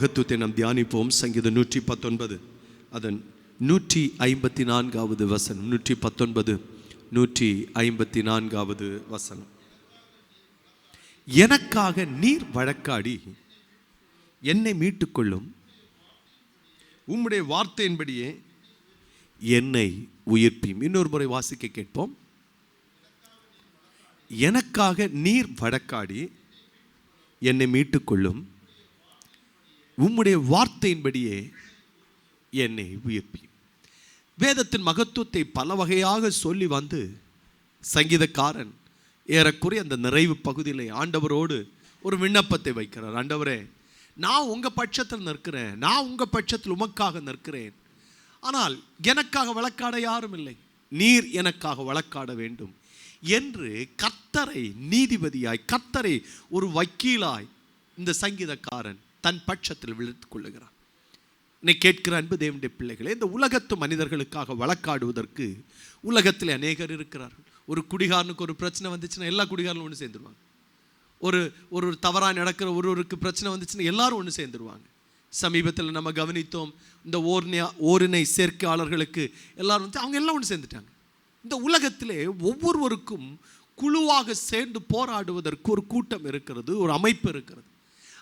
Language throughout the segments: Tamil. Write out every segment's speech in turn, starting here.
மகத்துவத்தை நாம் தியானிப்போம். சங்கீதம் 119 அதன் 154வது வசனம். 119 154வது வசனம். எனக்காக நீர் வழக்காடி என்னை மீட்டுக்கொள்ளும், உம்முடைய வார்த்தையின்படியே என்னை உயிர்ப்பியும். இன்னொரு முறை வாசிக்க கேட்போம். எனக்காக நீர் வழக்காடி என்னை மீட்டுக்கொள்ளும், உம்முடைய வார்த்தையின்படியே என்னை உயிர்ப்பியும். வேதத்தின் மகத்துவத்தை பல வகையாக சொல்லி வந்து சங்கீதக்காரன் ஏறக்குறைய அந்த நிறைவு பகுதியில் ஆண்டவரோடு ஒரு விண்ணப்பத்தை வைக்கிறார். ஆண்டவரே, நான் உங்கள் பட்சத்தில் நிற்கிறேன், நான் உங்கள் பட்சத்தில் உமக்காக நிற்கிறேன். ஆனால் எனக்காக வழக்காட யாரும் இல்லை, நீர் எனக்காக வழக்காட வேண்டும் என்று கர்த்தரை நீதிபதியாய், கர்த்தரை ஒரு வக்கீலாய் இந்த சங்கீதக்காரன் தன் பட்சத்தில் விழுத்துக் கொள்ளுகிறான். என்னை கேட்கிற அன்பு தேவனுடைய பிள்ளைகளே, இந்த உலகத்து மனிதர்களுக்காக வழக்காடுவதற்கு உலகத்தில் அநேகர் இருக்கிறார்கள். ஒரு குடிகாரனுக்கு ஒரு பிரச்சனை வந்துச்சுன்னா எல்லா குடிகாரனும் ஒன்று சேர்ந்துருவாங்க. ஒரு தவறாக நடக்கிற ஒருவருக்கு பிரச்சனை வந்துச்சுன்னா எல்லாரும் ஒன்று சேர்ந்துருவாங்க. சமீபத்தில் நம்ம கவனித்தோம், இந்த ஓரினை சேர்க்கையாளர்களுக்கு எல்லாரும் வந்து அவங்க எல்லாம் ஒன்று சேர்ந்துட்டாங்க. இந்த உலகத்திலே ஒவ்வொருவருக்கும் குழுவாக சேர்ந்து போராடுவதற்கு ஒரு கூட்டம் இருக்கிறது, ஒரு அமைப்பு இருக்கிறது.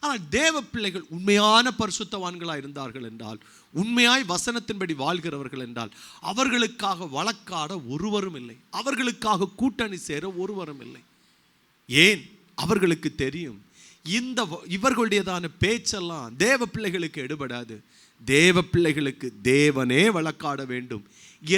ஆனால் தேவ பிள்ளைகள் உண்மையான பரிசுத்தவான்களாக இருந்தார்கள் என்றால், உண்மையாய் வசனத்தின்படி வாழ்கிறவர்கள் என்றால், அவர்களுக்காக வழக்காட ஒருவரும் இல்லை, அவர்களுக்காக கூட்டணி சேர ஒருவரும் இல்லை. ஏன்? அவர்களுக்கு தெரியும், இவர்களுடையதான பேச்செல்லாம் தேவ பிள்ளைகளுக்கு எடுபடாது, தேவ பிள்ளைகளுக்கு தேவனே வழக்காட வேண்டும்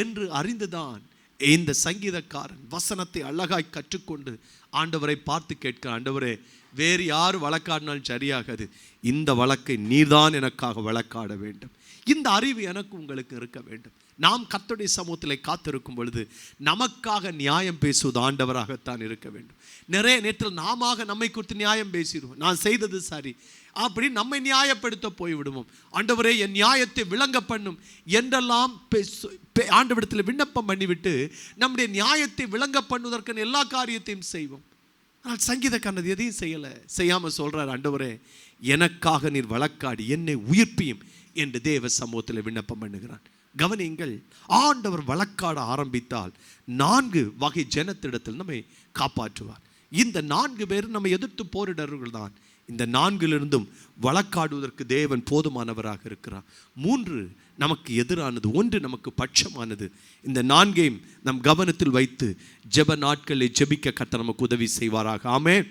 என்று அறிந்துதான் இந்த சங்கீதக்காரன் வசனத்தை அழகாய் கற்றுக்கொண்டு ஆண்டவரை பார்த்து கேட்க, ஆண்டவரே, வேறு யார் வழக்காடினாலும் சரியாகாது, இந்த வழக்கை நீர்தான் எனக்காக வழக்காட வேண்டும். இந்த அறிவு எனக்கு உங்களுக்கு இருக்க வேண்டும். நாம் கர்த்தருடைய சமூகத்தில் காத்திருக்கும் பொழுது நமக்காக நியாயம் பேசுவது ஆண்டவராகத்தான் இருக்க வேண்டும். நிறைய நேரத்தில் நாம நம்மை குறித்து நியாயம் பேசிடுவோம், நான் செய்தது சரி அப்படி நம்மை நியாயப்படுத்த போய்விடுவோம். ஆண்டவரே, என் நியாயத்தை விளங்க பண்ணும் என்றெல்லாம் ஆண்டவரிடத்தில் விண்ணப்பம் பண்ணிவிட்டு நம்முடைய நியாயத்தை விளங்க பண்ணுவதற்கான எல்லா காரியத்தையும் செய்வோம். ஆனால் சங்கீதக்காரன் எதையும் செய்யாமல் சொல்கிறார், ஆண்டவரே, எனக்காக நீர் வழக்காடி என்னை உயிர்ப்பியும் என்று தேவ சமூகத்தில் விண்ணப்பம் பண்ணுகிறான். கவனியுங்கள், ஆண்டவர் வழக்காட ஆரம்பித்தால் 4 வகை ஜனத்திடத்தில் நம்மை காப்பாற்றுவார். இந்த 4 பேர் நம்ம எதிர்த்து போரிடர்கள் தான். இந்த 4லிருந்தும் வழக்காடுவதற்கு தேவன் போதுமானவராக இருக்கிறார். 3 நமக்கு எதிரானது, 1 நமக்கு பட்சமானது. இந்த 4ஐயும் நம் கவனத்தில் வைத்து ஜெப நாட்களில் ஜெபிக்க கர்த்தர் நமக்கு உதவி செய்வாராக. ஆமென்.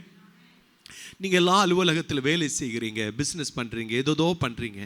நீங்கள் எல்லாம் அலுவலகத்தில் வேலை செய்கிறீங்க, பிஸ்னஸ் பண்ணுறீங்க, ஏதோ பண்ணுறீங்க.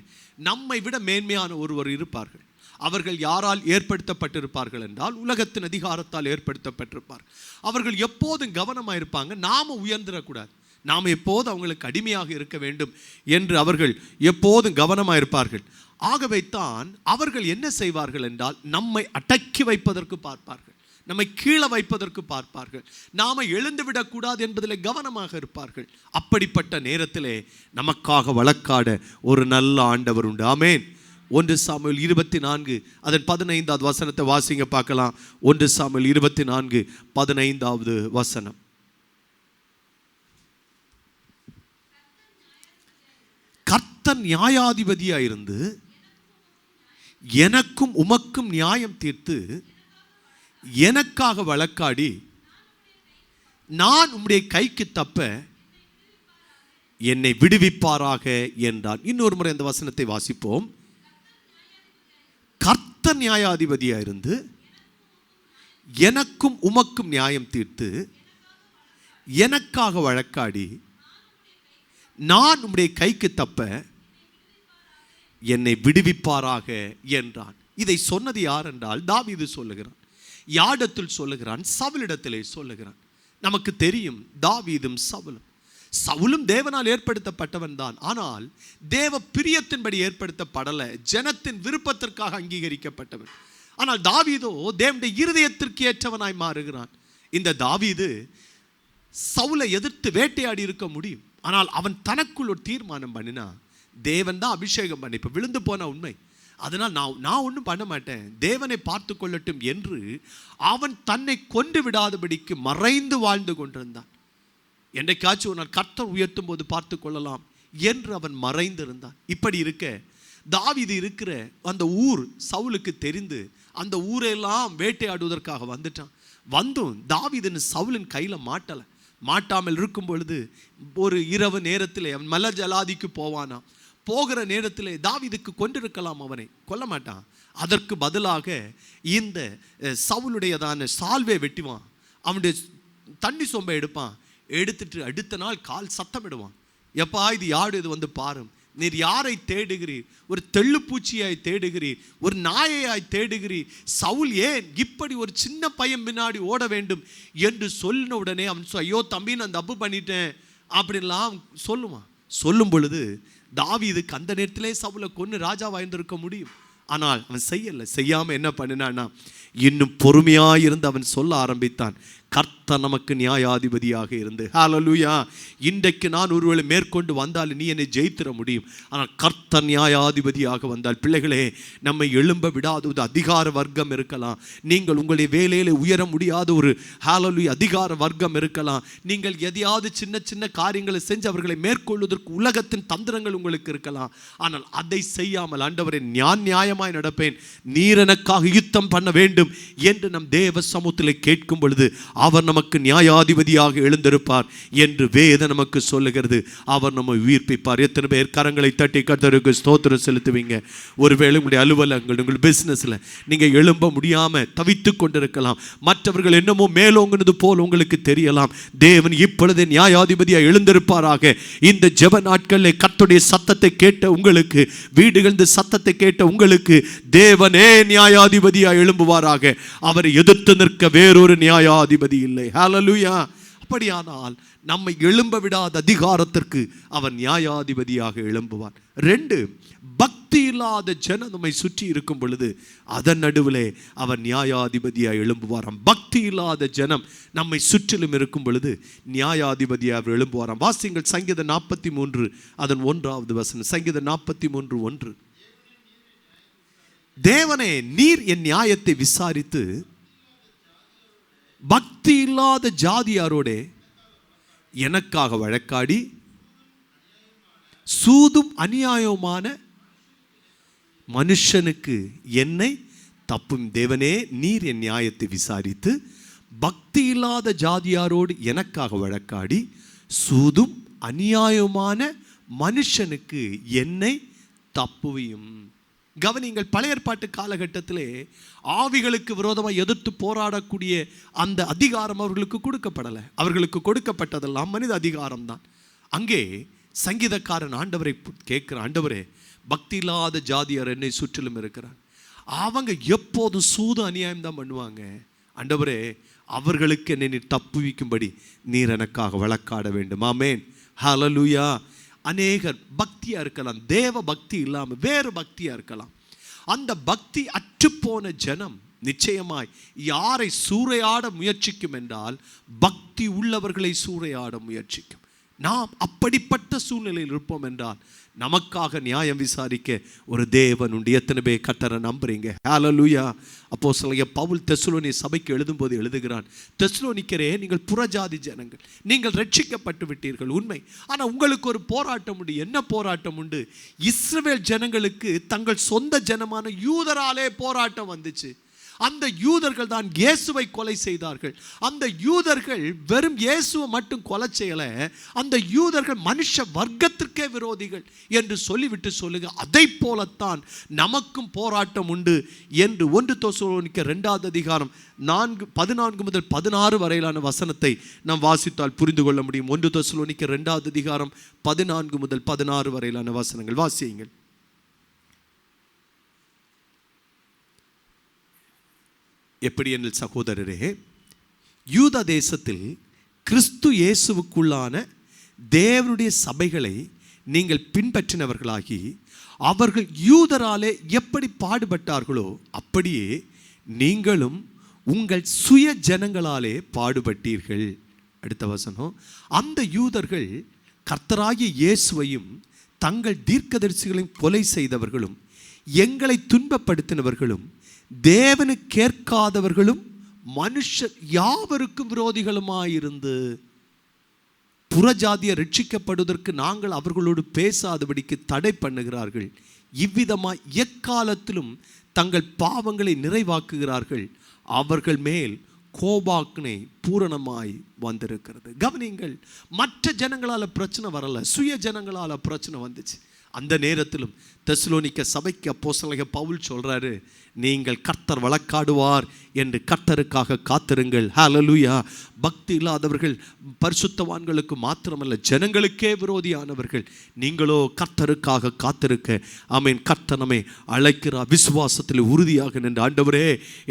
நம்மை விட மேன்மையான ஒருவர் இருப்பார்கள். அவர்கள் யாரால் ஏற்படுத்தப்பட்டிருப்பார்கள் என்றால் உலகத்தின் அதிகாரத்தால் ஏற்படுத்தப்பட்டிருப்பார். அவர்கள் எப்போதும் கவனமாக இருப்பாங்க, நாம் உயர்ந்துடக்கூடாது, நாம் எப்போதும் அவங்களுக்கு அடிமையாக இருக்க வேண்டும் என்று அவர்கள் எப்போதும் கவனமாக இருப்பார்கள். ஆகவே தான் அவர்கள் என்ன செய்வார்கள் என்றால் நம்மை அடக்கி வைப்பதற்கு பார்ப்பார்கள், நம்மை கீழே வைப்பதற்கு பார்ப்பார்கள், நாம எழுந்து விடக்கூடாது என்பதில் கவனமாக இருப்பார்கள். அப்படிப்பட்ட நேரத்திலே நமக்காக வழக்காட ஒரு நல்ல ஆண்டவர் உண்டு. ஆமென். 1 சாமுவேல் 24 அதன் 15வது வசனத்தை வாசிங்க பார்க்கலாம். 1 சாமுவேல் 24 15வது வசனம். கர்த்தர் நியாயாதிபதியாயிருந்து எனக்கும் உமக்கும் நியாயம் தீர்த்து எனக்காக வழக்காடி நான் உம்முடைய கைக்கு தப்ப என்னை விடுவிப்பாராக என்றார். இன்னொரு முறை அந்த வசனத்தை வாசிப்போம். கர்த்தர் நியாயாதிபதியாயிருந்து எனக்கும் உமக்கும் நியாயம் தீர்த்து எனக்காக வழக்காடி நான் உம்முடைய கைக்கு தப்ப என்னை விடுவிப்பாராக என்றான். இதை சொன்னது யார் என்றால் தாவீது சொல்லுகிறான், யாரிடத்தில் சொல்லுகிறான்? சவுலிடத்திலே சொல்லுகிறான். நமக்கு தெரியும், தாவீதும் சவுலும் தேவனால் ஏற்படுத்தப்பட்டவன் தான். ஆனால் தேவ பிரியத்தின்படி ஏற்படுத்தப்படலை, ஜனத்தின் விருப்பத்திற்காக அங்கீகரிக்கப்பட்டவன். ஆனால் தாவீதோ தேவனுடைய இருதயத்திற்கு ஏற்றவனாய் மாறுகிறான். இந்த தாவீது சவுலை எதிர்த்து வேட்டையாடி இருக்க முடியும், ஆனால் அவன் தனக்குள் ஒரு தீர்மானம் பண்ணினா, தேவன் தான் அபிஷேகம் பண்ணி இப்போ விழுந்து போன உண்மை, அதனால் நான் ஒன்றும் பண்ண மாட்டேன், தேவனை பார்த்து கொள்ளட்டும் என்று அவன் தன்னை கொண்டு விடாதபடிக்கு மறைந்து வாழ்ந்து கொண்டிருந்தான். என்றைக்காச்சும் ஒரு நாள் கர்த்தர் உயர்த்தும் போது பார்த்து கொள்ளலாம், என்று அவன் மறைந்திருந்தான். இப்படி இருக்க தாவீது இருக்கிற அந்த ஊர் சவுலுக்கு தெரிந்து அந்த ஊரெல்லாம் வேட்டையாடுவதற்காக வந்துட்டான். வந்தும் தாவீது சவுலின் கையில் மாட்டாமல் இருக்கும் பொழுது ஒரு இரவு நேரத்தில் அவன் மல ஜலாதிக்கு போவானா. போகிற நேரத்தில் தாவீதுக்கு கொண்டிருக்கலாம், அவனை கொல்ல மாட்டான். அதற்கு பதிலாக இந்த சவுலுடையதான சால்வை வெட்டிவான், அவனுடைய தண்ணி சொம்பை எடுப்பான், எடுத்துட்டு அடுத்த நாள் கால் சத்தமிடுவான், எப்பா இது யாரு, இது வந்து பாரும், நீர் யாரை தேடுகிறீர், ஒரு தெள்ளுப்பூச்சியாய் தேடுகிறீர், ஒரு நாயையாய் தேடுகிறீர், சவுல் ஏன் இப்படி ஒரு சின்ன பையன் பின்னாடி ஓட வேண்டும் என்று சொல்லின உடனே அவன் ஐயோ தம்பி நான் தப்பு பண்ணிட்டேன் அப்படின்லாம் சொல்லுவான். சொல்லும் பொழுது தாவீதுக்கு அந்த நேரத்திலே சவுலை கொன்று ராஜாவாயிருந்திருக்க முடியும். ஆனால் அவன் செய்யாமல் என்ன பண்ணினான்னா இன்னும் பொறுமையாயிருந்து அவன் சொல்ல ஆரம்பித்தான், கர்த்தர் நமக்கு நியாயாதிபதியாக இருந்து. ஹல்லேலூயா. இன்றைக்கு நான் ஒருவேளை மேற்கொண்டு வந்தால் நீ என்னை ஜெயித்திட முடியும், ஆனால் கர்த்தர் நியாயாதிபதியாக வந்தால் பிள்ளைகளே நம்மை எழும்ப விடாத ஒரு அதிகார வர்க்கம் இருக்கலாம், நீங்கள் உங்களுடைய வேலையில் உயர முடியாத ஒரு ஹல்லேலூயா அதிகார வர்க்கம் இருக்கலாம், நீங்கள் எதையாவது சின்ன சின்ன காரியங்களை செஞ்சு அவர்களை மேற்கொள்வதற்கு உலகத்தின் தந்திரங்கள் உங்களுக்கு இருக்கலாம். ஆனால் அதை செய்யாமல் ஆண்டவரே நான் நியாயமாய் நடப்பேன், நீர் எனக்காக யுத்தம் பண்ண வேண்டும் என்று நம் தேவ சமூகத்தில் கேட்கும் பொழுது அவர் நமக்கு நியாயாதிபதியாக எழுந்திருப்பார் என்று வேதம் நமக்கு சொல்லுகிறது. அவர் நம்மை உயிர்ப்பிப்பார். எத்தனை பேர் கரங்களை தட்டி கர்த்தருக்கு ஸ்தோத்திரம் செலுத்துவீங்க? ஒருவேளை உங்களுடைய அலுவலகங்கள், உங்கள் பிசினஸ்ல நீங்க எழும்ப முடியாம தவித்துக் கொண்டிருக்கலாம், மற்றவர்கள் என்னமோ மேலோங்கினது போல் உங்களுக்கு தெரியலாம். தேவன் இப்பொழுது நியாயாதிபதியாக எழுந்திருப்பாராக. இந்த ஜெப நாட்களில் கர்த்தருடைய சத்தத்தை கேட்ட உங்களுக்கு, வீடுகள் சத்தத்தை கேட்ட உங்களுக்கு தேவனே நியாயாதிபதியாக எழும்புவாராக. அவரை எதிர்த்து நிற்க வேறொரு நியாயாதிபதி இல்லை. ஹல்லேலூயா. அப்படியானால் நம்மை எழும்ப விடாத அதிகாரத்திற்கு அவர் நியாயாதிபதியாக எழும்புவார். 2, பக்தி இல்லாத ஜனம் நம்மை சுற்றி இருக்கும் பொழுது அதன் நடுவிலே அவர் நியாயாதிபதியாக எழும்புவாராம். பக்தி இல்லாத ஜனம் நம்மை சுற்றிலும் இருக்கும் பொழுது நியாயாதிபதியாக அவர் எழும்புவாராம். வாசிங்கள் சங்கீதம் 43 அதன் 1வது வசனம். சங்கீதம் 43:1. தேவனே நீர் என் நியாயத்தை விசாரித்து பக்தி இல்லாத ஜாதியாரோட எனக்காக வழக்காடி சூதும் அநியாயமான மனுஷனுக்கு என்னை தப்பும். தேவனே நீர் என் நியாயத்தை விசாரித்து பக்தி இல்லாத ஜாதியாரோடு எனக்காக வழக்காடி சூதும் அநியாயமான மனுஷனுக்கு என்னை தப்புவியும். கவனிங்கள், பழைய ஏற்பாட்டு காலகட்டத்திலே ஆவிகளுக்கு விரோதமாக எதிர்த்து போராடக்கூடிய அந்த அதிகாரம் அவர்களுக்கு கொடுக்கப்படலை. அவர்களுக்கு கொடுக்கப்பட்டதெல்லாம் மனித அதிகாரம் தான். அங்கே சங்கீதக்காரன் ஆண்டவரை கேட்கிற, ஆண்டவரே பக்தி இல்லாத ஜாதியார் என்னை சுற்றிலும் இருக்கிறார், அவங்க எப்போதும் சூது அநியாயம் தான் பண்ணுவாங்க, ஆண்டவரே அவர்களுக்கு என்னை நீர் தப்புவிக்கும்படி நீர் எனக்காக வழக்காட வேண்டும். ஆமேன். ஹல்லேலூயா. அநேகர் பக்தியா இருக்கலாம், தேவ பக்தி இல்லாமல் வேறு பக்தியா இருக்கலாம். அந்த பக்தி அற்றுப்போன ஜனம் நிச்சயமாய் யாரை சூறையாட முயற்சிக்கும் என்றால் பக்தி உள்ளவர்களை சூறையாட முயற்சிக்கும். நாம் அப்படிப்பட்ட சூழ்நிலையில் இருப்போம் என்றால் நமக்காக நியாயம் விசாரிக்க ஒரு தேவன் உண்டு. எத்தனை பேர் கர்த்தரை நம்புறீங்க? ஹல்லேலூயா. அப்போஸ்தலனாகிய பவுல் தெசலோனிய சபைக்கு எழுதும்போது எழுதுகிறான், தெசலோனிக்கரே நீங்கள் புறஜாதி ஜனங்கள், நீங்கள் ரட்சிக்கப்பட்டு விட்டீர்கள் உண்மை, ஆனால் உங்களுக்கு ஒரு போராட்டம் உண்டு. என்ன போராட்டம் உண்டு? இஸ்ரவேல் ஜனங்களுக்கு தங்கள் சொந்த ஜனமான யூதராலே போராட்டம் வந்துச்சு. அந்த யூதர்கள் தான் இயேசுவை கொலை செய்தார்கள். அந்த யூதர்கள் வெறும் இயேசுவை மட்டும் கொலை செய்யல, அந்த யூதர்கள் மனுஷ வர்க்கத்திற்கே விரோதிகள் என்று சொல்லிவிட்டு சொல்லுங்க, அதை போலத்தான் நமக்கும் போராட்டம் உண்டு என்று 1 தெசலோனிக்கர் 2வது அதிகாரம் 14 முதல் 16 வரையிலான வசனத்தை நாம் வாசித்தால் புரிந்து கொள்ள முடியும். 1 தெசலோனிக்கர் 2வது அதிகாரம் 14 முதல் 16 வரையிலான வசனங்கள் வாசியுங்கள். எப்படி எனில் சகோதரரே, யூத தேசத்தில் கிறிஸ்து இயேசுவுக்குள்ளான தேவனுடைய சபைகளை நீங்கள் பின்பற்றினவர்களாகி அவர்கள் யூதராலே எப்படி பாடுபட்டார்களோ அப்படியே நீங்களும் உங்கள் சுய ஜனங்களாலே பாடுபட்டீர்கள். அடுத்த வசனம், அந்த யூதர்கள் கர்த்தராகிய இயேசுவையும் தங்கள் தீர்க்கதரிசிகளையும் கொலை செய்தவர்களும் எங்களை துன்பப்படுத்தினவர்களும் தேவனு கேட்காதவர்களும் மனுஷர் யாவருக்கும் விரோதிகளுமாயிருந்து. புறஜாதியர் ரட்சிக்கப்படுவதற்கு நாங்கள் அவர்களோடு பேசாதபடிக்கு தடை பண்ணுகிறார்கள். இவ்விதமாய் எக்காலத்திலும் தங்கள் பாவங்களை நிறைவாக்குகிறார்கள். அவர்கள் மேல் கோபாக்னை பூரணமாய் வந்திருக்கிறது. கவனிங்கள், மற்ற ஜனங்களால் பிரச்சனை வரல, சுய ஜனங்களால் பிரச்சனை வந்துச்சு. அந்த நேரத்திலும் தெசலோனிக்க சபைக்கு அப்போஸ்தலனாகிய பவுல் சொல்றாரு, நீங்கள் கர்த்தர் வழக்காடுவார் என்று கர்த்தருக்காக காத்திருங்கள். ஹல்லேலூயா. பக்தி இல்லாதவர்கள் பரிசுத்தவான்களுக்கு மாத்திரமல்ல, ஜனங்களுக்கே விரோதியானவர்கள். நீங்களோ கர்த்தருக்காக காத்திருக்க ஆமென். கர்த்தர் நம்மை அழைக்கிறார். விசுவாசத்தில் உறுதியாக நின்று, ஆண்டவரே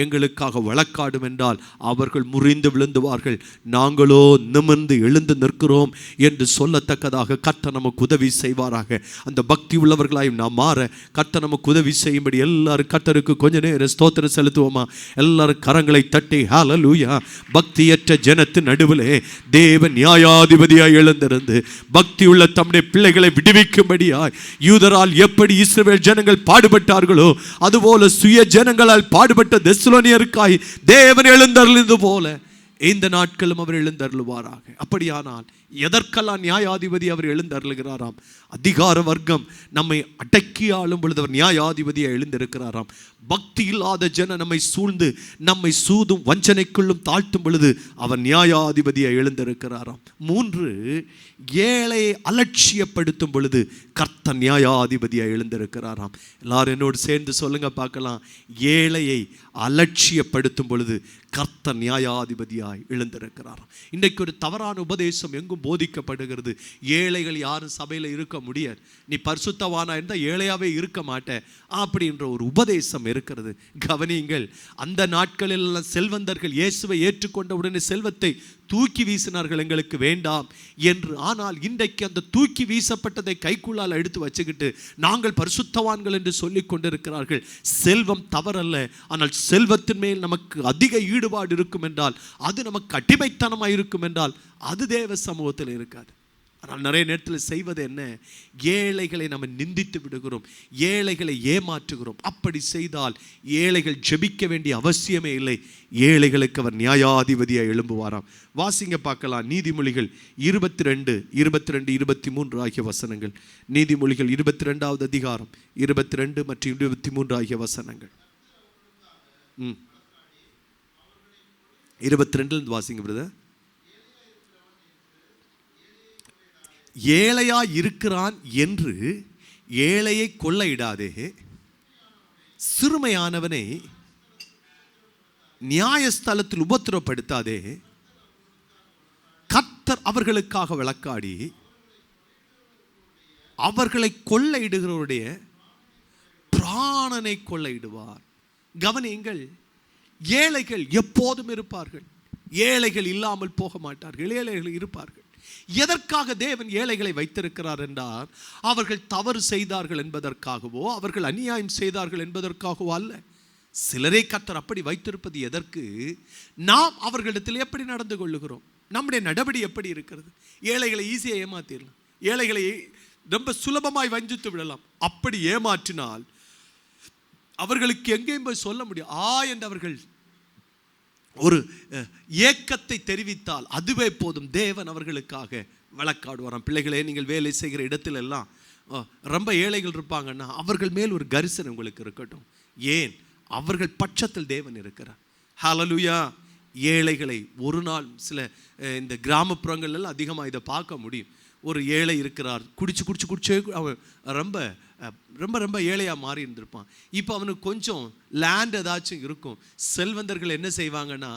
எங்களுக்காக வழக்காடும் என்றால் அவர்கள் முறிந்து விழுந்துவார்கள். நாங்களோ நிமிர்ந்து எழுந்து நிற்கிறோம் என்று சொல்லத்தக்கதாக கர்த்தர் நமக்கு உதவி செய்வாராக. அந்த பக்தி உள்ளவர்களாயும் நாம் மாற கர்த்தர் நமக்கு உதவி செய்யும்படி எல்லாரும் கர்த்தருக்கு கொஞ்ச நேரம் ஸ்தோத்திரம் செலுத்துவோமா? எல்லாரும் கரங்களை தட்டி ஹல்லேலூயா. பக்தியற்ற ஜனத்தின் நடுவிலே தேவன் நியாயாதிபதியாய் எழுந்திருந்து பக்தி உள்ள தம்முடைய பிள்ளைகளை விடுவிக்கும்படியாய் யூதரால் எப்படி இஸ்ரவேல் ஜனங்கள் பாடுபட்டார்களோ அதுபோல சுய ஜனங்களால் பாடுபட்ட தெசலோனியருக்காய் தேவன் எழுந்தருளினது போல இந்த நாட்களும் அவர் எழுந்தருளுவாராக. அப்படியானால் எதற்கெல்லாம் நியாயாதிபதி அவர் எழுந்தருளுகிறாராம்? அதிகார வர்க்கம் நம்மை அடக்கி ஆளும் பொழுது அவர் நியாயாதிபதியாக எழுந்திருக்கிறாராம். பக்தி இல்லாத ஜன நம்மை சூழ்ந்து நம்மை சூதும் வஞ்சனைக்குள்ளும் தாழ்த்தும் பொழுது அவர் நியாயாதிபதியாக எழுந்திருக்கிறாராம். 3, ஏழை அலட்சியப்படுத்தும் பொழுது கர்த்தர் நியாயாதிபதியாக எழுந்திருக்கிறாராம். எல்லாரும் என்னோடு சேர்ந்து சொல்லுங்க பார்க்கலாம். ஏழையை அலட்சியப்படுத்தும் பொழுது கர்த்தர் நியாயாதிபதியாய் எழுந்திருக்கிறாராம். இன்றைக்கு ஒரு தவறான உபதேசம் எங்கும் போதிக்கப்படுகிறது. ஏழைகள் யாரும் சபையில் இருக்க முடியாது, நீ பரிசுத்தவானா இருந்தால் ஏழையாவே இருக்க மாட்டேன் அப்படின்ற ஒரு உபதேசம் இருக்கிறது. கவனியுங்கள், அந்த நாட்களில் செல்வந்தர்கள் இயேசுவை ஏற்றுக்கொண்ட உடனே செல்வத்தை தூக்கி வீசினார்கள், எங்களுக்கு வேண்டாம் என்று. ஆனால் இன்றைக்கு அந்த தூக்கி வீசப்பட்டதை கைக்குள்ளால் எடுத்து வச்சுக்கிட்டு நாங்கள் பரிசுத்தவான்கள் என்று சொல்லிக் கொண்டிருக்கிறார்கள். செல்வம் தவறல்ல, ஆனால் செல்வத்தின் மேல் நமக்கு அதிக ஈடுபாடு இருக்கும் என்றால், அது நமக்கு அடிமைத்தனமாக இருக்கும் என்றால் அது தேவ சமூகத்தில் இருக்காது. ஆனால் நிறைய நேரத்தில் செய்வது என்ன? ஏழைகளை நம்ம நிந்தித்து விடுகிறோம், ஏழைகளை ஏமாற்றுகிறோம். அப்படி செய்தால் ஏழைகள் ஜெபிக்க வேண்டிய அவசியமே இல்லை. ஏழைகளுக்கு அவர் நியாயாதிபதியாக எழும்புவாராம். வாசிங்க பார்க்கலாம். நீதிமொழிகள் 22, 23 ஆகிய வசனங்கள். நீதிமொழிகள் 22வது அதிகாரம் 22 மற்றும் 23 ஆகிய வசனங்கள். 22 வாசிங்க பிரதர். ஏழையா இருக்கிறான் என்று ஏழையை கொள்ளையிடாதே, சிறுமையானவனை நியாயஸ்தலத்தில் உபத்திரப்படுத்தாதே. கர்த்தர் அவர்களுக்காக வழக்காடி அவர்களை கொள்ளையிடுகிறவருடைய பிராணனை கொள்ளையிடுவார். கவனியுங்கள், ஏழைகள் எப்போதும் இருப்பார்கள், ஏழைகள் இல்லாமல் போக மாட்டார்கள், ஏழைகள் இருப்பார்கள். எதற்காக தேவன் ஏழைகளை வைத்திருக்கிறார் என்றால், அவர்கள் தவறு செய்தார்கள் என்பதற்காகவோ அவர்கள் அநியாயம் செய்தார்கள் என்பதற்காகவோ அல்ல. சிலரை கர்த்தர் அப்படி வைத்திருப்பது எதற்கு? நாம் அவர்களிடத்தில் எப்படி நடந்து கொள்ளுகிறோம், நம்முடைய நடவடிக்கை எப்படி இருக்கிறது. ஏழைகளை ஈஸியாக ஏமாத்திடலாம், ஏழைகளை ரொம்ப சுலபமாய் வஞ்சித்து விடலாம். அப்படி ஏமாற்றினால் அவர்களுக்கு எங்கேயும் போய் சொல்ல முடியும். என்று அவர்கள் ஒரு ஏக்கத்தை தெரிவித்தால் அதுவே போதும், தேவன் அவர்களுக்காக வழக்காடுவாராம். பிள்ளைகளே, நீங்கள் வேலை செய்கிற இடத்துல எல்லாம் ரொம்ப ஏழைகள் இருப்பாங்கன்னா அவர்கள் மேல் ஒரு கரிசனை உங்களுக்கு இருக்கட்டும். ஏன்? அவர்கள் பட்சத்தில் தேவன் இருக்கிறார். ஹல்லேலூயா. ஏழைகளை ஒரு நாள் சில இந்த கிராமப்புறங்கள்லாம் அதிகமாக இதை பார்க்க முடியும். ஒரு ஏழை இருக்கிறார், குடிச்சு அவன் ரொம்ப ரொம்ப ரொம்ப ஏழையாக மாறி இருந்திருப்பான். இப்போ அவனுக்கு கொஞ்சம் லேண்ட் ஏதாச்சும் இருக்கும். செல்வந்தர்கள் என்ன செய்வாங்கன்னா,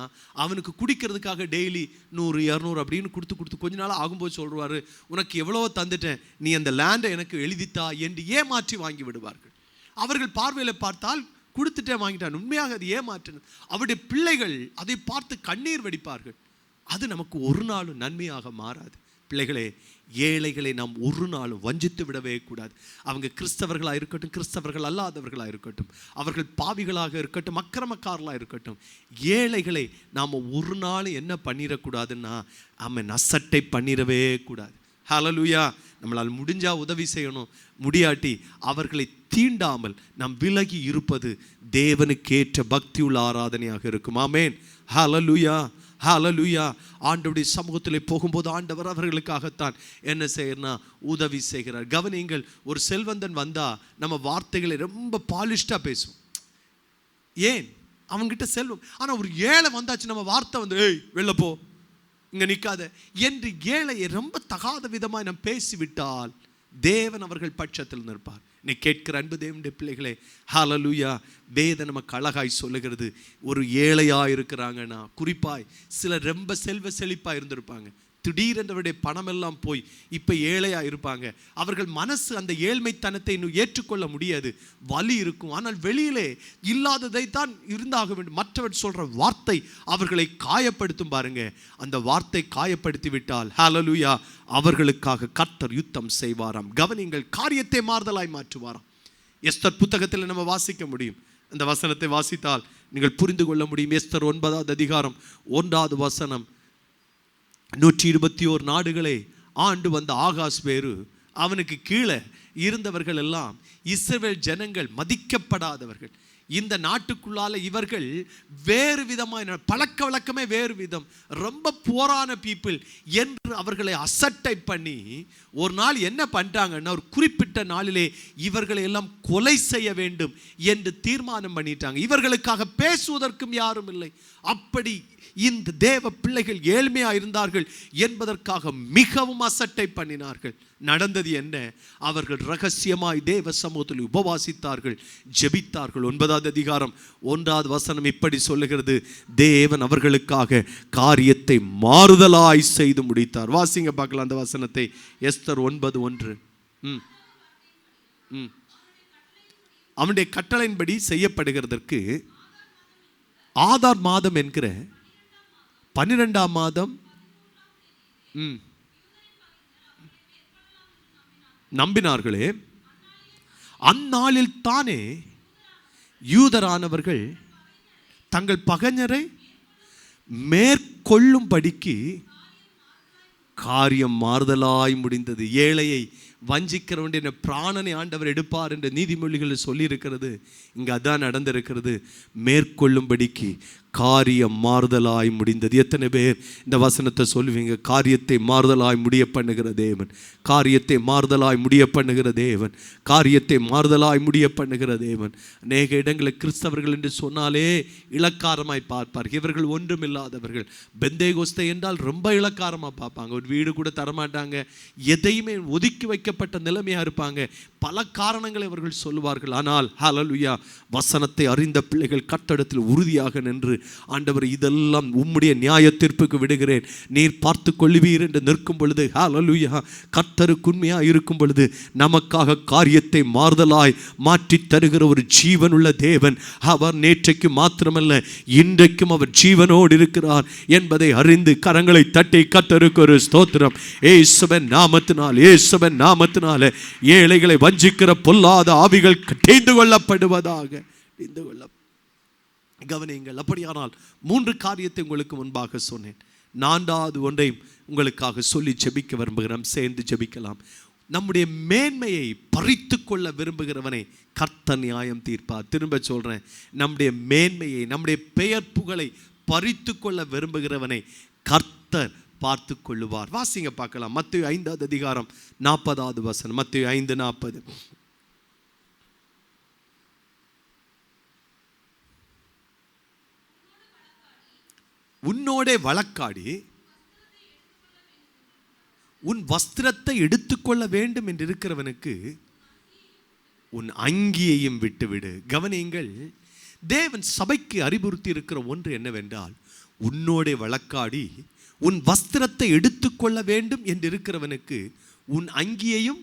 அவனுக்கு குடிக்கிறதுக்காக டெய்லி 100, 200 அப்படின்னு கொடுத்து கொஞ்ச நாள் ஆகும்போது சொல்லுவார், உனக்கு எவ்வளோ தந்துட்டேன், நீ அந்த லேண்டை எனக்கு எழுதித்தா என்று ஏமாற்றி வாங்கி விடுவார்கள். அவர்கள் பார்வையில் பார்த்தால் கொடுத்துட்டே வாங்கிட்டான், உண்மையாக அது ஏமாற்றின. அவருடைய பிள்ளைகள் அதை பார்த்து கண்ணீர் வடிப்பார்கள். அது நமக்கு ஒரு நாளும் நன்மையாக மாறாது. பிள்ளைகளே, ஏழைகளை நாம் ஒரு நாளும் வஞ்சித்து விடவே கூடாது. அவங்க கிறிஸ்தவர்களாக இருக்கட்டும், கிறிஸ்தவர்கள் அல்லாதவர்களாக இருக்கட்டும், அவர்கள் பாவிகளாக இருக்கட்டும், அக்கிரமக்காரர்களாக இருக்கட்டும், ஏழைகளை நாம் ஒரு நாள் என்ன பண்ணிடக்கூடாதுன்னா, அவன் அசட்டை பண்ணிடவே கூடாது. ஹல்லேலூயா. நம்மளால் முடிஞ்சால் உதவி செய்யணும், முடியாட்டி அவர்களை தீண்டாமல் நாம் விலகி இருப்பது தேவனுக்கேற்ற பக்தியுள்ள ஆராதனையாக இருக்கும். ஆமேன். ஹல்லேலூயா. ஹல்லேலூயா. ஆண்டவருடைய சமூகத்தில் போகும்போது ஆண்டவர் அவர்களுக்காகத்தான் என்ன செய்யறனா உதவி செய்கிறார். கவனிங்கள், ஒரு செல்வந்தன் வந்தா நம்ம வார்த்தைகளை ரொம்ப பாலிஷ்டா பேசுவோம். ஏன்? அவன்கிட்ட செல்வம். ஆனா ஒரு ஏழை வந்தாச்சு, நம்ம வார்த்தை வந்து ஏய் வெளில போ, இங்க நிக்காத என்று ஏழையை ரொம்ப தகாத விதமாய் நாம் பேசிவிட்டால் தேவன் அவர்கள் பட்சத்தில் நிற்பார். நீ கேட்கிற அன்பு தேவனுடைய பிள்ளைகளே, ஹல்லேலூயா, வேதம் நமக்கு அழகாய் சொல்லுகிறது. ஒரு ஏழையா இருக்கிறாங்கன்னா, குறிப்பாய் சிலர் ரொம்ப செல்வ செழிப்பா இருந்திருப்பாங்க, திடீரென்றவருடைய பணம் எல்லாம் போய் இப்போ ஏழையா இருப்பாங்க. அவர்கள் மனசு அந்த ஏழ்மைத்தனத்தை இன்னும் ஏற்றுக்கொள்ள முடியாது, வலி இருக்கும். ஆனால் வெளியிலே இல்லாததை தான் இருந்தாக வேண்டும். மற்றவர் சொல்ற வார்த்தை அவர்களை காயப்படுத்தும் பாருங்க. அந்த வார்த்தை காயப்படுத்தி விட்டால் ஹல்லேலூயா, அவர்களுக்காக கர்த்தர் யுத்தம் செய்வாராம். கவனிங்கள், காரியத்தை மாறுதலாய் மாற்றுவாராம். எஸ்தர் புத்தகத்தில் நம்ம வாசிக்க முடியும். அந்த வசனத்தை வாசித்தால் நீங்கள் புரிந்து கொள்ள முடியும். எஸ்தர் 9வது அதிகாரம் 1வது வசனம். 121 நாடுகளை ஆண்டு வந்த ஆகாஸ் பேரு, அவனுக்கு கீழே இருந்தவர்கள் எல்லாம் இஸ்ரவேல் ஜனங்கள் மதிக்கப்படாதவர்கள். இந்த நாட்டுக்குள்ளால இவர்கள் வேறு விதமான பழக்க வழக்கமே வேறு விதம், ரொம்ப போரான பீப்புள் என்று அவர்களை அசட்டை பண்ணி ஒரு நாள் என்ன பண்ணிட்டாங்கன்னா, ஒரு குறிப்பிட்ட நாளிலே இவர்களை எல்லாம் கொலை செய்ய வேண்டும் என்று தீர்மானம் பண்ணிட்டாங்க. இவர்களுக்காக பேசுவதற்கும் யாரும் இல்லை. அப்படி இந்த தேவ பிள்ளைகள் ஏழ்மையா இருந்தார்கள் என்பதற்காக மிகவும் அசட்டை பண்ணினார்கள். நடந்தது என்ன? அவர்கள் ரகசியமாய் தேவ சமூகத்தில் உபவாசித்தார்கள், ஜெபித்தார்கள். 9வது அதிகாரம் 1வது வசனம் இப்படி சொல்லுகிறது, தேவன் அவர்களுக்காக காரியத்தை மாறுதலாய் செய்து முடித்தார். வாசிங்க பார்க்கலாம் அந்த வசனத்தை. எஸ்தர் 9:1. அவனுடைய கட்டளையின்படி செய்யப்படுகிறதற்கு ஆதார் மாதம் என்கிற 12ஆம் மாதம் நம்பினார்களே, அந்நாளில் தானே யூதரானவர்கள் தங்கள் பகைஞரை மேற்கொள்ளும்படிக்கு காரியம் மாறுதலாய் முடிந்தது. ஏழையை வஞ்சிக்கிறவனுடைய பிராணனை ஆண்டவர் எடுப்பார் என்ற நீதிமொழிகளில் சொல்லி இருக்கிறது. இங்க அதான் நடந்திருக்கிறது. மேற்கொள்ளும்படிக்கு காரியம் மாறுதலாய் முடிந்தது. எத்தனை பேர் இந்த வசனத்தை சொல்லுவீங்க? காரியத்தை மாறுதலாய் முடிய பண்ணுகிற தேவன், காரியத்தை மாறுதலாய் முடிய பண்ணுகிற தேவன், காரியத்தை மாறுதலாய் முடிய பண்ணுகிற தேவன். அநேக இடங்களில் கிறிஸ்தவர்கள் என்று சொன்னாலே இளக்காரமாய் பார்ப்பார். இவர்கள் ஒன்றும் இல்லாதவர்கள். பெந்தேகோஸ்தே என்றால் ரொம்ப இளக்காரமாக பார்ப்பாங்க. ஒரு வீடு கூட தரமாட்டாங்க, எதையுமே ஒதுக்கி வைக்கப்பட்ட நிலைமையா இருப்பாங்க. பல காரணங்களை அவர்கள் சொல்லுவார்கள். ஆனால் ஹல்லேலூயா, வசனத்தை அறிந்த பிள்ளைகள் கர்த்தரிடத்தில் உறுதியாக நின்று, ஆண்டவர் இதெல்லாம் உம்முடைய நியாய தீர்ப்புக்கு விடுகிறேன், நீர் பார்த்து கொள்ளுவீர் என்று நிற்கும் பொழுது, ஹல்லேலூயா, கர்த்தருக்கு உண்மையா இருக்கும் பொழுது நமக்காக காரியத்தை மாறுதலாய் மாற்றி தருகிற ஒரு ஜீவனுள்ள தேவன். அவர் நேற்றைக்கு மாத்திரமல்ல, இன்றைக்கும் அவர் ஜீவனோடு இருக்கிறார் என்பதை அறிந்து கரங்களை தட்டி கர்த்தருக்கு ஒரு ஸ்தோத்திரம். இயேசுவின் நாமத்தினால், இயேசுவின் நாமத்தினால ஏழைகளை வஞ்சிக்கிற பொல்லாத ஆவிகள் கடிந்து கொள்ளப்படுவதாக. கவனியுங்கள். அப்படியானால் 3 காரியத்தை உங்களுக்கு முன்பாக சொன்னேன். 4வது ஒன்றையும் உங்களுக்காக சொல்லி ஜெபிக்க விரும்புகிறோம். சேர்ந்து ஜெபிக்கலாம். நம்முடைய மேன்மையை பறித்து கொள்ள விரும்புகிறவனை கர்த்தர் நியாயம் தீர்ப்பார். திரும்ப சொல்றேன், நம்முடைய மேன்மையை, நம்முடைய பெயர் புகழை பறித்து கொள்ள விரும்புகிறவனை கர்த்தர் பார்த்து கொள்ளுவார். வாசிங்க பார்க்கலாம். மத்தேயு 5வது அதிகாரம் 40வது வசனம். மத்தேயு 5:40. உன்னோடே வழக்காடி உன் வஸ்திரத்தை எடுத்துக்கொள்ள வேண்டும் என்று இருக்கிறவனுக்கு உன் அங்கியையும் விட்டுவிடு. கவனியுங்கள், தேவன் சபைக்கு அறிவுறுத்தி இருக்கிற ஒன்று என்னவென்றால், உன்னோடே வழக்காடி உன் வஸ்திரத்தை எடுத்துக்கொள்ள வேண்டும் என்று இருக்கிறவனுக்கு உன் அங்கியையும்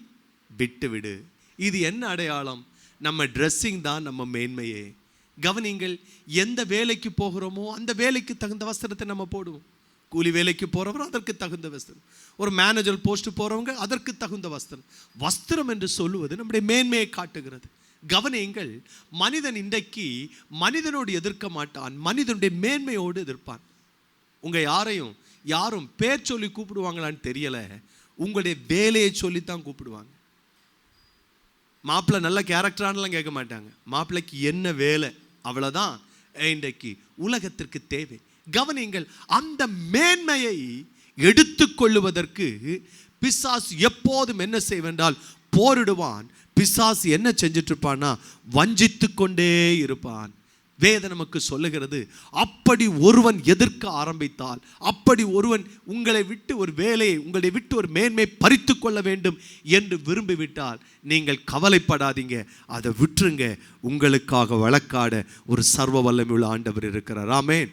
விட்டுவிடு. இது என்ன அடையாளம்? நம்ம ட்ரெஸ்ஸிங் தான் நம்ம மேன்மையே. கவனிங்கள், எந்த வேலைக்கு போகிறோமோ அந்த வேலைக்கு தகுந்த வஸ்திரத்தை நம்ம போடுவோம். கூலி வேலைக்கு போறவர் அதற்கு தகுந்த வஸ்திரம், ஒரு மேனேஜர் போஸ்ட் போறவங்க அதற்கு தகுந்த வஸ்திரம். வஸ்திரம் என்று சொல்லுவது நம்முடைய மேன்மையை காட்டுகிறது. கவனியுங்கள், மனிதன் இன்றைக்கு மனிதனோடு எதிர்க்க மாட்டான், மனிதனுடைய மேன்மையோடு எதிர்ப்பான். உங்க யாரும் பேர் சொல்லி கூப்பிடுவாங்களான்னு தெரியல, உங்களுடைய வேலையை சொல்லித்தான் கூப்பிடுவாங்க. மாப்பிள்ளை நல்ல கேரக்டரானலாம் கேட்க மாட்டாங்க, மாப்பிள்ளைக்கு என்ன வேலை, அவ்வளோதான் இன்றைக்கு உலகத்திற்கு தேவை. கவனிங்கள், அந்த மேன்மையை எடுத்துக்கொள்ளுவதற்கு பிசாசு எப்போதும் என்ன செய்வென்றால் போரிடுவான். பிசாசு என்ன செஞ்சிட்டு இருப்பான்னா வஞ்சித்து கொண்டே இருப்பான். வேதம் நமக்கு சொல்லுகிறது, அப்படி ஒருவன் எதிர்க்க ஆரம்பித்தால், அப்படி ஒருவன் உங்களை விட்டு ஒரு வேலையை, உங்களை விட்டு ஒரு மேன்மை பறித்து கொள்ள வேண்டும் என்று விரும்பிவிட்டால் நீங்கள் கவலைப்படாதீங்க, அதை விட்டுருங்க. உங்களுக்காக வழக்காட ஒரு சர்வ வல்லமையுள்ள ஆண்டவர் இருக்கிறார். ஆமென்,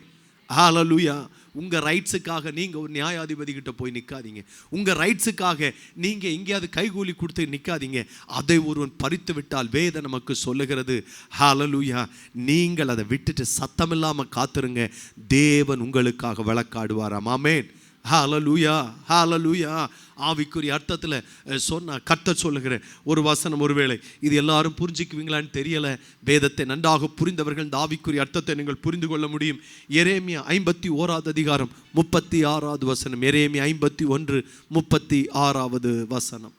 ஹல்லேலூயா. உங்கள் ரைட்ஸுக்காக நீங்கள் ஒரு நியாயாதிபதி கிட்ட போய் நிற்காதீங்க. உங்கள் ரைட்ஸுக்காக நீங்கள் எங்கேயாவது கைகூலி கொடுத்து நிற்காதீங்க. அதை ஒருவன் பறித்து விட்டால் வேதம் நமக்கு சொல்லுகிறது, ஹல்லேலூயா, நீங்கள் அதை விட்டுட்டு சத்தமில்லாமல் காத்துருங்க. தேவன் உங்களுக்காக வழக்காடுவாராம். ஆமென், ஹல்லேலூயா, ஹல்லேலூயா. ஆவிக்குரிய அர்த்தத்தில் சொன்ன கர்த்தர் சொல்லுகிற ஒரு வசனம், ஒருவேளை இது எல்லாரும் புரிஞ்சுக்குவீங்களான்னு தெரியலை. வேதத்தை நன்றாக புரிந்தவர்கள் இந்த ஆவிக்குரிய அர்த்தத்தை நீங்கள் புரிந்து கொள்ள முடியும். எரேமியா 51 அதிகாரம் 36 வசனம். எரேமியா 51 36 வசனம்.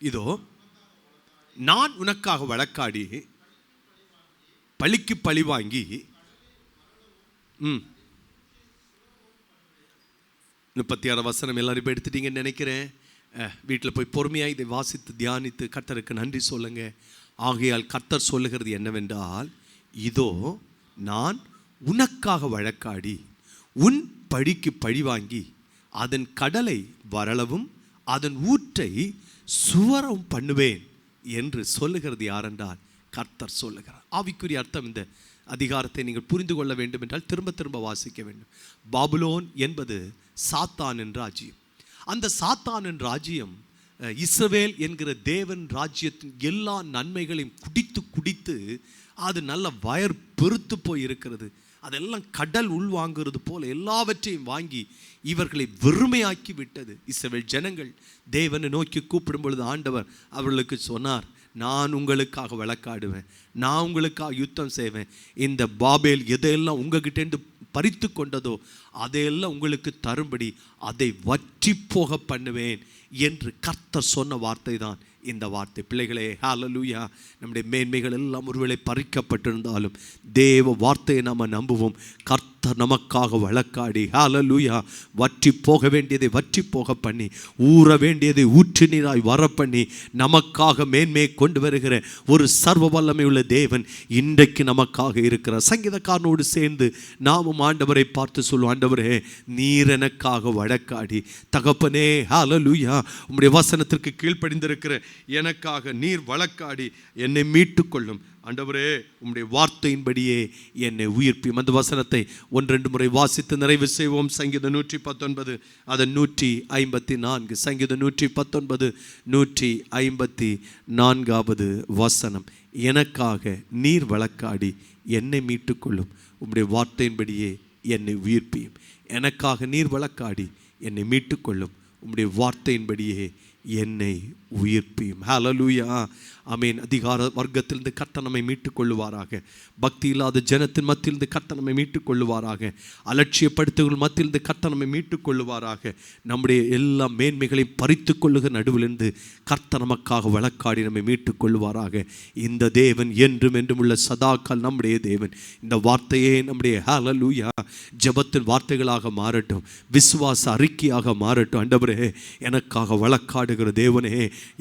இதோ நான் உனக்காக வழக்காடி பழிக்கு பழி வாங்கி 36 வசனம் எல்லாரும் இப்போ எடுத்துட்டீங்கன்னு நினைக்கிறேன். வீட்டில் போய் பொறுமையாக இதை வாசித்து தியானித்து கர்த்தருக்கு நன்றி சொல்லுங்க. ஆகையால் கர்த்தர் சொல்லுகிறது என்னவென்றால், இதோ நான் உனக்காக வழக்காடி உன் பழிக்கு பழி வாங்கி அதன் கடலை வரளவும் அதன் ஊற்றை சுவரம் பண்ணுவேன் என்று சொல்லுகிறது யாரென்றால் கர்த்தர் சொல்லுகிறார். ஆவிக்குரிய அர்த்தம், இந்த அதிகாரத்தை நீங்கள் புரிந்து கொள்ள வேண்டும் என்றால் திரும்ப திரும்ப வாசிக்க வேண்டும். பாபிலோன் என்பது சாத்தானின் ராஜ்யம். அந்த சாத்தானின் ராஜ்யம் இஸ்ரவேல் என்கிற தேவன் ராஜ்யத்தின் எல்லா நன்மைகளையும் குடித்து குடித்து அது நல்ல வயர் பெருத்து போய் இருக்கிறது. அதெல்லாம் கடல் உள்வாங்குறது போல எல்லாவற்றையும் வாங்கி இவர்களை வெறுமையாக்கி விட்டது. இஸ்ரவேல் ஜனங்கள் தேவனை நோக்கி கூப்பிடும் பொழுது ஆண்டவர் அவர்களுக்கு சொன்னார், நான் உங்களுக்காக வழக்காடுவேன், நான் உங்களுக்காக யுத்தம் செய்வேன். இந்த பாபேல் எதையெல்லாம் உங்ககிட்டேருந்து பறித்து கொண்டதோ அதையெல்லாம் உங்களுக்கு தரும்படி அதை வற்றி போக பண்ணுவேன் என்று கர்த்தர் சொன்ன வார்த்தை தான் இந்த வார்த்தை. பிள்ளைகளே, ஹல்லேலூயா. நம்முடைய மேன்மைகள் எல்லாம் ஒருவேளை பறிக்கப்பட்டிருந்தாலும் தேவ வார்த்தையை நாம் நம்புவோம். கர்த்தர் நமக்காக வழக்காடி, ஹல்லேலூயா, வற்றி போக வேண்டியதை வற்றி போக பண்ணி, ஊற வேண்டியதை ஊற்று நீராய் வர பண்ணி நமக்காக மேன்மையை கொண்டு வருகிற ஒரு சர்வ வல்லமை உள்ள தேவன் இன்றைக்கு நமக்காக இருக்கிறார். சங்கீதக்காரனோடு சேர்ந்து நாமும் ஆண்டவரை பார்த்து சொல்லுவோம், ஆண்டவரே, நீர் எனக்காக வழக்காடி, தகப்பனே, ஹல்லேலூயா, உம்முடைய வசனத்திற்கு கீழ்ப்படிந்திருக்கிற எனக்காக நீர் வழக்காடி என்னை மீட்டுக் கொள்ளும். ஆண்டவரே, உம்முடைய வார்த்தையின்படியே என்னை உயிர்ப்பியும். அந்த வசனத்தை 1-2 முறை வாசித்து நிறைவு செய்வோம். சங்கீதம் 119 அதன் 154. சங்கீதம் 119 154 வசனம். எனக்காக நீர் வழக்காடி என்னை மீட்டுக்கொள்ளும், உம்முடைய வார்த்தையின்படியே என்னை உயிர்ப்பியும். எனக்காக நீர் வழக்காடி என்னை மீட்டுக்கொள்ளும், உம்முடைய வார்த்தையின்படியே என்னை உயிர்ப்பியும். ஹல்லேலூயா, ஆமென். அதிகார வர்க்கத்திலிருந்து கர்த்தர் நம்மை மீட்டுக் கொள்ளுவாராக. பக்தி இல்லாத ஜனத்தின் மத்தியிலிருந்து கர்த்தர் நம்மை மீட்டுக் கொள்ளுவாராக. அலட்சியப்படுத்துகள் மத்தியிலிருந்து கர்த்தர் நம்மை மீட்டுக் கொள்ளுவாராக. நம்முடைய எல்லா மேன்மைகளையும் பறித்து கொள்ளுகிற நடுவிலிருந்து கர்த்தர் நமக்காக வழக்காடி நம்மை மீட்டுக் கொள்ளுவாராக. இந்த தேவன் என்றும் என்றும் உள்ள சதாக்கால் நம்முடைய தேவன். இந்த வார்த்தையே நம்முடைய ஹல்லேலூயா ஜெபத்தின் வார்த்தைகளாக மாறட்டும், விசுவாச அறிக்கையாக மாறட்டும். ஆண்டவரே, எனக்காக வழக்காடுகிற தேவனே,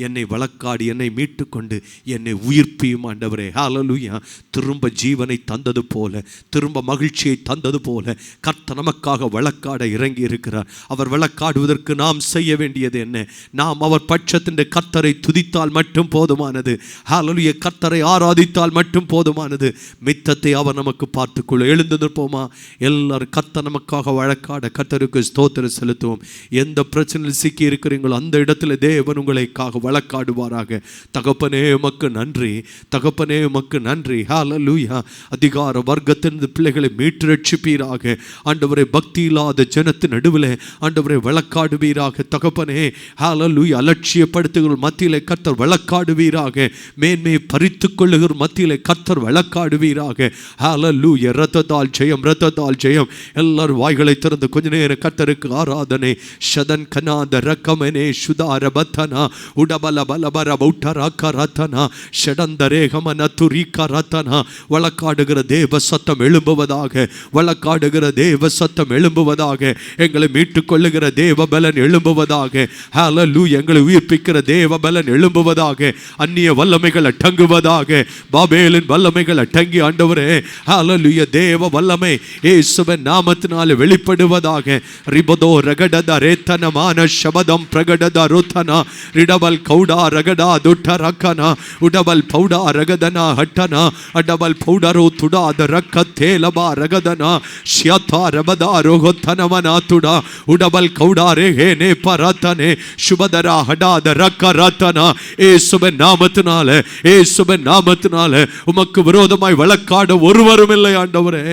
என்னை வழக்காடி என்னை மீட்டு கொண்டு என்னை உயிர்ப்பியும். ஆண்டவரே, ஹல்லேலூயா. திரும்ப ஜீவனை தந்தது போல, திரும்ப மகிழ்ச்சியை தந்தது போல கர்த்தர் நமக்காக வழக்காட இறங்கி இருக்கிறார். அவர் வழக்காடுவதற்கு நாம் செய்ய வேண்டியது என்ன? நாம் அவர் பட்சத்தின் கர்த்தரை துதித்தால் மட்டும் போதுமானது. ஹல்லேலூயா. கர்த்தரை ஆராதித்தால் மட்டும் போதுமானது. மித்தத்தை அவர் நமக்கு பார்த்துக்கொள்ள. எழுந்து நிற்போமா எல்லாரும்? கர்த்தர் நமக்காக வழக்காட கர்த்தருக்கு ஸ்தோத்திரம் செலுத்துவோம். எந்த பிரச்சனையில் சிக்கி இருக்கிறீங்களோ அந்த இடத்துல தேவன் உங்களுக்காக வழக்காடுவாராக. தகப்பனே, உமக்கு நன்றி. தகப்பனே, உமக்கு நன்றி. ஹல்லேலூயா. அதிகார வர்க்கத்தின் பிள்ளைகளை மீட்டு ரட்சிப்பீராக. ஆண்டவரே, பக்தி இல்லாத ஜனத்தின் நடுவில் ஆண்டவரே வழக்காடுவீராக. தகப்பனே, ஹல்லேலூயா. அலட்சியப்படுத்துகிற மத்தியிலே கர்த்தர் வழக்காடுவீராக. மேன்மையை பறித்து கொள்ளுகிற மத்தியிலே கர்த்தர் வழக்காடுவீராக. ஹல்லேலூயா. ரத்தத்தால் ஜெயம், ரத்தத்தால் ஜெயம். எல்லாரும் வாய்களை திறந்து கொஞ்ச நேரம் கர்த்தருக்கு ஆராதனை. ஷதன் கனாத ரக்கமனே சுதார ரபத்தனா உடபல பலபர பௌட்டராக்க ரத்தனா ஷடந்தரேகமன துரிக்க ரத்தனா. வழக்காடுகிற தேவ சத்தம் எழும்புவதாக, வழக்காடுகிற தேவ சத்தம் எழும்புவதாக, எங்களை மீட்டுக் கொள்ளுகிற தேவ பலன் எழும்புவதாக. ஹல்லேலூயா. எங்களை உயிர்ப்பிக்கிற தேவ பலன் எழும்புவதாக. அந்நிய வல்லமைகள் அடங்குவதாக, பாபேலின் வல்லமைகள் அடங்கி ஆண்டவரே ஹல்லேலூயா தேவ வல்லமை இயேசுவின் நாமத்தினாலே வெளிப்படுவதாக. ரிபதோ ரகடத ரேத்தனமான சபதம் பிரகடத ருத்தனா ரிடபல் கௌடா ரகடா துட்ட ரக்கனா உடபல் பௌடா ரகதனா ஹட்டனா அடபல் பௌடரோ துடாத ரக்க தேலபா ரகதனா ஷியதா ரபதா ரோகத்தனமனா துடா உடபல் கௌடா ரேஹேனே பரத்தனே சுபதரா ஹடாத ரக்க ரத்தனா. இயேசுவின் நாமத்தினாலே, இயேசுவின் நாமத்தினாலே உமக்கு விரோதமாய் வழக்காட ஒருவரும் இல்லை ஆண்டவரே.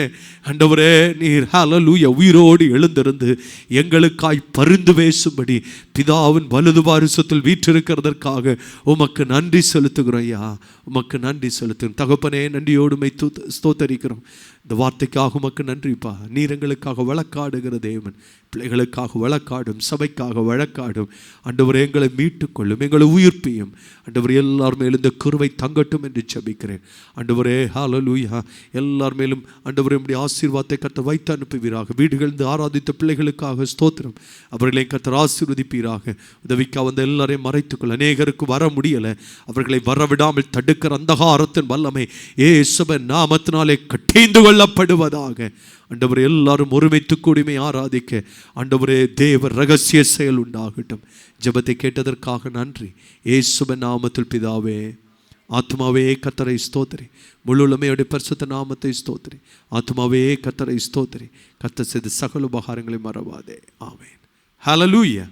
ஆண்டவரே நீர் ஹல்லேலூயா உயிரோடு எழுந்திருந்து எங்களுக்காய் பரிந்து பேசும்படி பிதாவின் வலது பாரிசத்தில் வீற்றிருக்கிறதற்காக உமக்கு நன்றி செலுத்துகிறோம் ஐயா, உமக்கு நன்றி செலுத்துகிறோம் தகப்பனே. நன்றியோடுமை ஸ்தோத்தரிக்கிறோம். இந்த வார்த்தைக்காக உமக்கு நன்றிப்பா. நீர் எங்களுக்காக வழக்காடுகிற தேவன், பிள்ளைகளுக்காக வழக்காடும், சபைக்காக வழக்காடும். ஆண்டவரே எங்களை மீட்டுக்கொள்ளும், எங்களை உயிர்ப்பியும். ஆண்டவரே எல்லார் மேலும் இந்த கிருபை தங்கட்டும் என்று ஜெபிக்கிறேன். ஆண்டவரே ஹல்லேலூயா எல்லார் மேலும் ஆண்டவரே உம்முடைய ஆசீர்வாதத்தை கர்த்தர் வைத்து அனுப்புவீராக. வீடுகளிலிருந்து ஆராதித்த பிள்ளைகளுக்காக ஸ்தோத்திரம். அவர்களை கர்த்தர் ஆசீர்வதிப்பீராக. உதவிக்காக வந்த எல்லாரையும் மறைத்துக்கொள்ள, அநேகருக்கு வர முடியலை, அவர்களை வரவிடாமல் தடுக்கிற அந்தகாரத்தின் வல்லமை இயேசுவின் நாமத்தினாலே கட்டீந்து கொள்ளப்படுவதாக. ஆண்டவரே எல்லாரும் ஒருமித்து கூடிமை ஆராதிக்க ஆண்டவரே தேவ ரகசிய செயல் உண்டாகட்டும். ஜெபத்தை கேட்டதற்காக நன்றி இயேசுவின் நாமத்தில் பிதாவே. ஆத்மாவே கர்த்தரை ஸ்தோத்திரி, முழுமையோட பரிசுத்த நாமத்தை ஸ்தோத்திரி. ஆத்மாவே கர்த்தரை ஸ்தோத்திரி, கர்த்தர் செய்த சகல உபகாரங்களை மறவாதே. ஆமென். ஹல்லேலூயா.